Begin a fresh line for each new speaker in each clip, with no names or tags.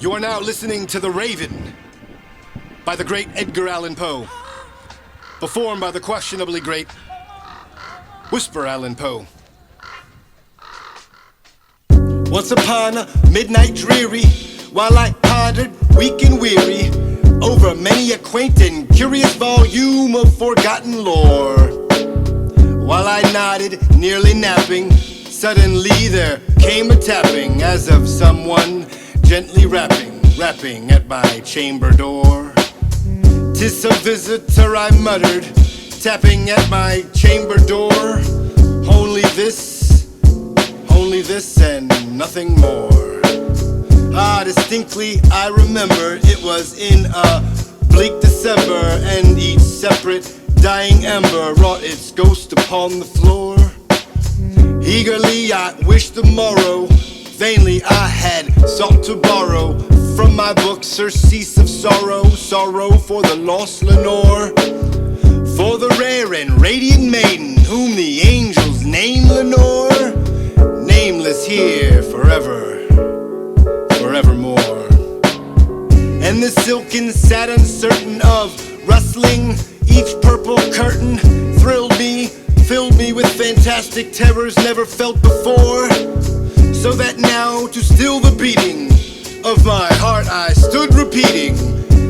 You are now listening to The Raven by the great Edgar Allan Poe, performed by the questionably great Whisper Allen Poe. Once upon a midnight dreary, while I pondered, weak and weary, over many a quaint and curious volume of forgotten lore, while I nodded, nearly napping, suddenly there came a tapping, as of someone gently rapping at my chamber door. "'Tis some visitor," I muttered, tapping at my chamber door. Only this and nothing more. Distinctly I remember it was in a bleak December, and each separate dying ember wrought its ghost upon the floor. Eagerly I wished the morrow, vainly I had sought to borrow from my book surcease of sorrow, sorrow for the lost Lenore, for the rare and radiant maiden whom the angels name Lenore, nameless here forevermore. And the silken satin certain of rustling each purple curtain thrilled me, filled me with fantastic terrors never felt before, so that now to still the beating of my heart I stood repeating,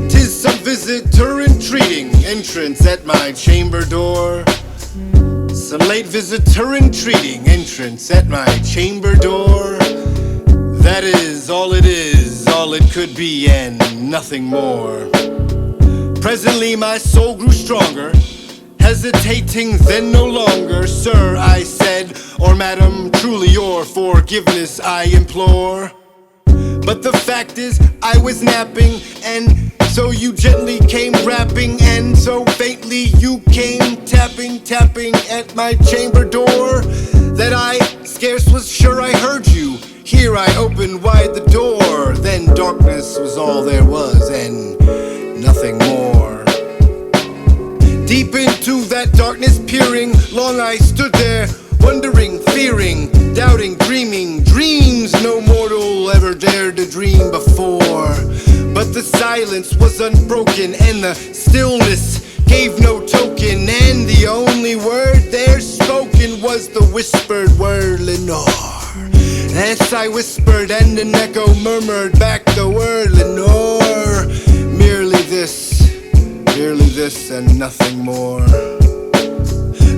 "'Tis some visitor entreating entrance at my chamber door." Some late visitor entreating entrance at my chamber door. That is, all it could be, and nothing more. Presently my soul grew stronger, hesitating then no longer. "Sir," I said, "or madam, truly your forgiveness I implore. But the fact is I was napping, and so you gently came rapping, and so faintly you came tapping at my chamber door, that I scarce was sure I heard you. Here I opened wide the door, then darkness was all there was, and nothing more. Deep into that darkness peering, long I stood there, wondering, fearing, doubting, dreaming dreams no mortal ever dared to dream before. But the silence was unbroken, and the stillness gave no token, and the only word there spoken was the whispered word Lenore. As I whispered, and an echo murmured back the word Lenore. Merely this and nothing more.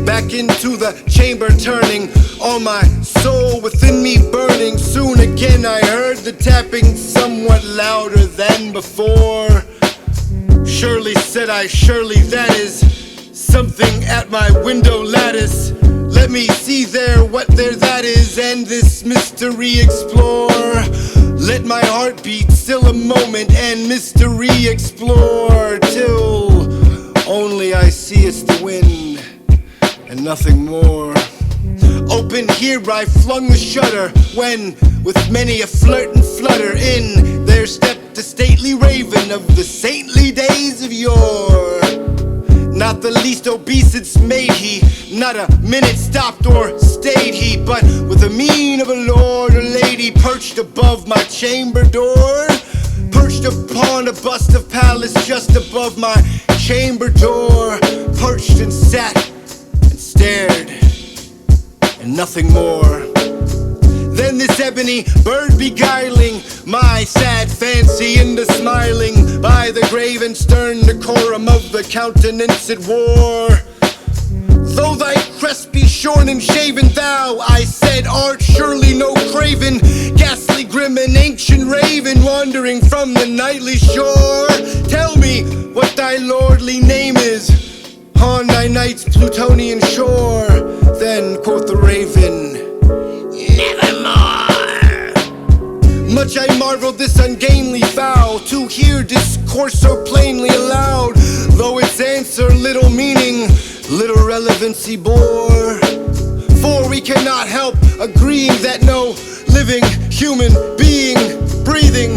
Back into the chamber turning, all my soul within me burning. Soon again I heard the tapping somewhat louder than before. "Surely," said I, "surely that is something at my window lattice. Let me see there what there that is, and this mystery explore. Let my heart beat still a moment, and mystery explore, till only I see it's the wind and nothing more." Open here I flung the shutter, when with many a flirt and flutter in there stepped the stately raven of the saintly days of yore. Not the least obeisance made he, not a minute stopped or stayed he, but with the mien of a lord or lady perched above my chamber door, perched upon a bust of Pallas just above my chamber door, perched and sat and stared and nothing more. Then this ebony bird beguiling my sad fancy into smiling, by the grave and stern decorum of the countenance it wore. "Though thy crest be shorn and shaven, thou," I said, "art surely no craven, ghastly, grim, and ancient raven, wandering from the nightly shore. Tell me what thy lordly name is on thy night's Plutonian shore." Then quoth the raven, "Nevermore." Much I marveled this ungainly fowl to hear discourse so plainly aloud, though its answer little meaning, little relevancy bore. For we cannot help agreeing that no living human being breathing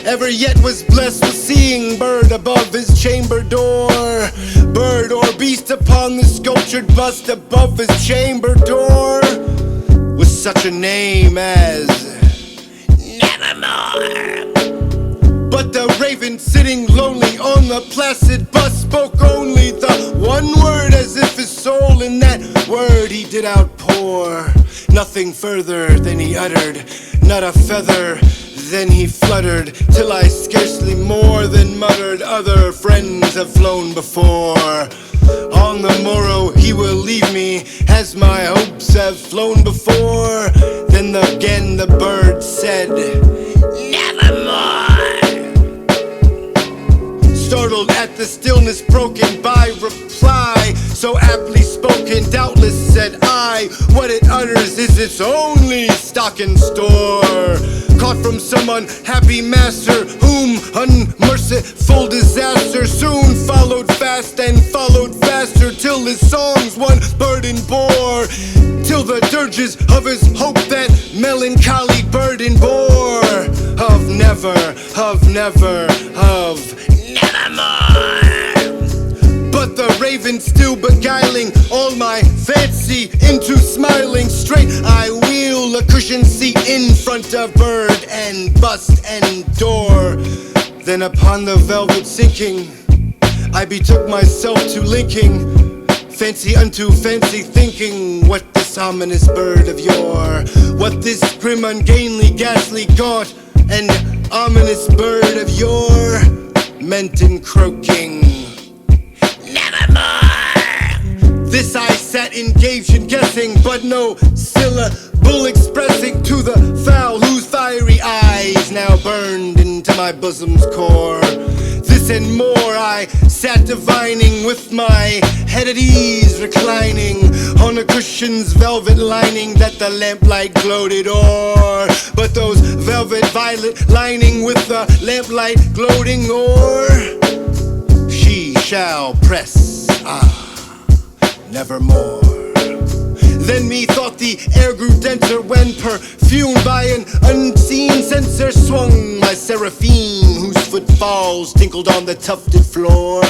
ever yet was blessed with seeing bird above his chamber door, bird or beast upon the sculptured bust above his chamber door, with such a name as
nevermore.
But the raven sitting lonely on the placid bus spoke only the one word, as if his soul in that word he did outpour. Nothing further than he uttered, not a feather. Then he fluttered, till I scarcely more than muttered, other friends have flown before. On the morrow he will leave me, as my hopes have flown before. Then again the bird said,
Nevermore.
Startled at the stillness broken by reply so aptly spoken, doubtless said I, what it utters is its only stock in store. Caught from some unhappy master, whom unmerciful disaster soon followed fast and followed faster, till his songs one burden bore, till the dirges of his hope that melancholy burden bore. Of never, nevermore. But the raven still beguiling all my fancy into smiling straight, I wheel a cushioned seat in front of bird and bust and door. Then upon the velvet sinking, I betook myself to linking fancy unto fancy, thinking what this ominous bird of yore, what this grim, ungainly, ghastly, gaunt, and ominous bird of yore meant in croaking.
Nevermore.
This I sat engaged in guessing, but no syllable expressing to the fowl whose fiery eyes now burned into my bosom's core. This and more I sat divining, with my head at ease reclining on a cushion's velvet lining that the lamplight gloated o'er. But those velvet violet lining with the lamplight gloating o'er, she shall press, nevermore. Then methought the air grew denser when, perfumed by an unseen censer, swung my seraphim, whose footfalls tinkled on the tufted floor.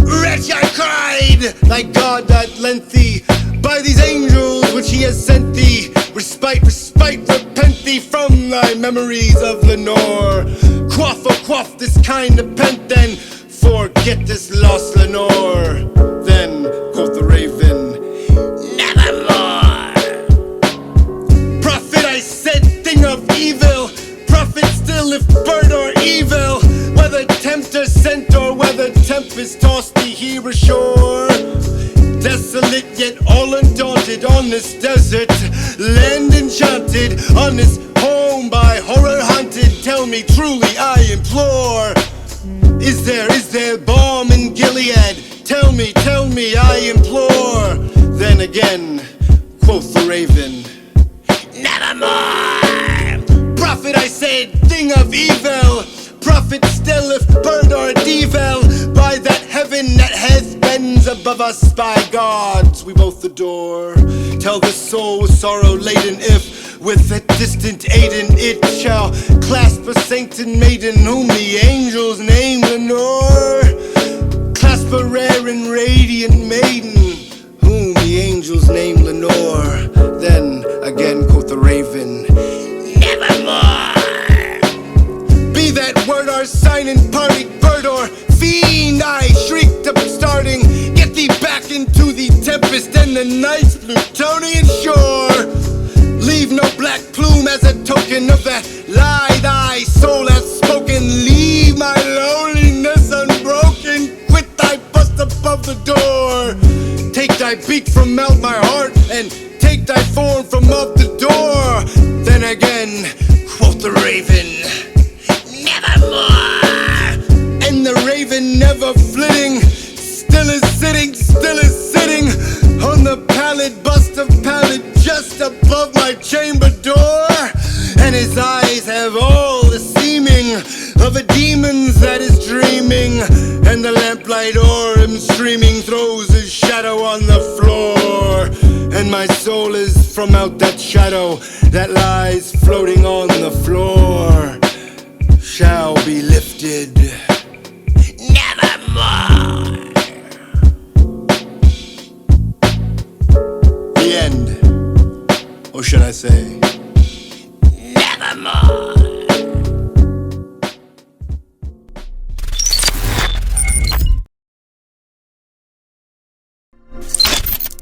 Wretch, I cried, thy God that lent thee, by these angels which he has sent thee, respite, repent thee from thy memories of Lenore. Quaff, oh quaff this kind of pent, then forget this lost Lenore. Then quoth the raven,
nevermore.
Prophet, I said, thing of evil, prophet still if bird or evil, whether tempter sent or whether tempest tossed thee here ashore. Desolate yet all undaunted on this desert land enchanted, on this home by horror haunted, tell me truly I implore, is there balm in Gilead? Tell me I implore. Then again quoth the raven,
nevermore.
Prophet, I said, thing of evil, prophet still if bird or devil, by that heaven that hath bends above us, by gods we both adore. Tell the soul with sorrow laden, if with a distant aiden it shall clasp a sainted maiden, whom the angels name Lenore. Clasp a rare and radiant maiden, whom the angels name Lenore. Then again quoth the raven,
nevermore.
be that word or sign in parting, bird or fiend, I shrieked up starting, get thee back into the tempest and the night's Plutonian shore. Leave no black plume as a token of that lie thy soul hath spoken. Leave my loneliness unbroken, quit thy bust above the door. Take thy beak from out my heart, and take thy form from off the door. Then again quoth the raven,
nevermore.
and the raven never flitting, still is sitting on the pallid bust of pallid just above my chamber door. And his eyes have all the seeming of a demon's that is dreaming, and the lamplight o'er him streaming throws his shadow on the floor. And my soul is from out that shadow that lies floating on the floor, shall be lifted
Nevermore.
the end, or should I say